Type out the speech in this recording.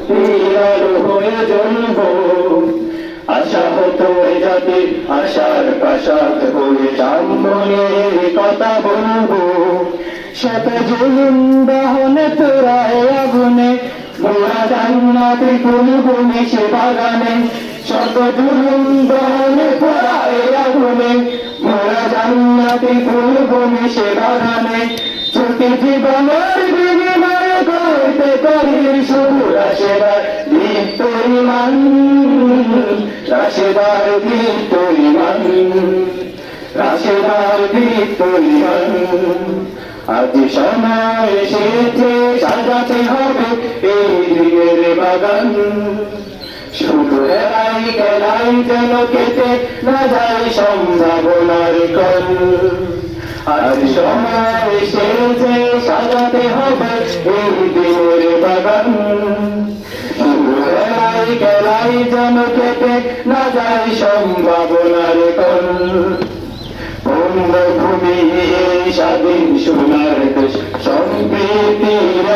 মুক্তির আলো হয়ে জ্বলব। আশা হতো এ জাতির আশার প্রাসাদ হয়ে সামনের কথা বলবো। শত জুলুম দহনে তোরায় আগুনে মোরা জান্নাতে খুলব মিশে বাগানে। শত জুলুম দহনে তোরায় আগুনে মোরা জান্নাতে খুলব মিশে বাগানে। ছুটি জীবনের বিনিময়ে করতে পারি শুধু রাশেদার দীপ্ত ঈমান, রাশেদার দীপ্ত ঈমান, রাশেদার দীপ্ত ঈমান। আজ সময় এসেছে সাজাতে হবে এই দিনের বাগান। শুধু এলাই গেলাই যেন কেটে না যায় সম্ভাবনার কল। আজ সময় এসেছে সাজাতে হবে এই দিনের বাগান। শুধু এলাই গেলাই যেন কেটে না যায় সম্ভাবনার কল। বঙ্গভূমি স্বাধীন সোনার দেশ, সম্প্রীতির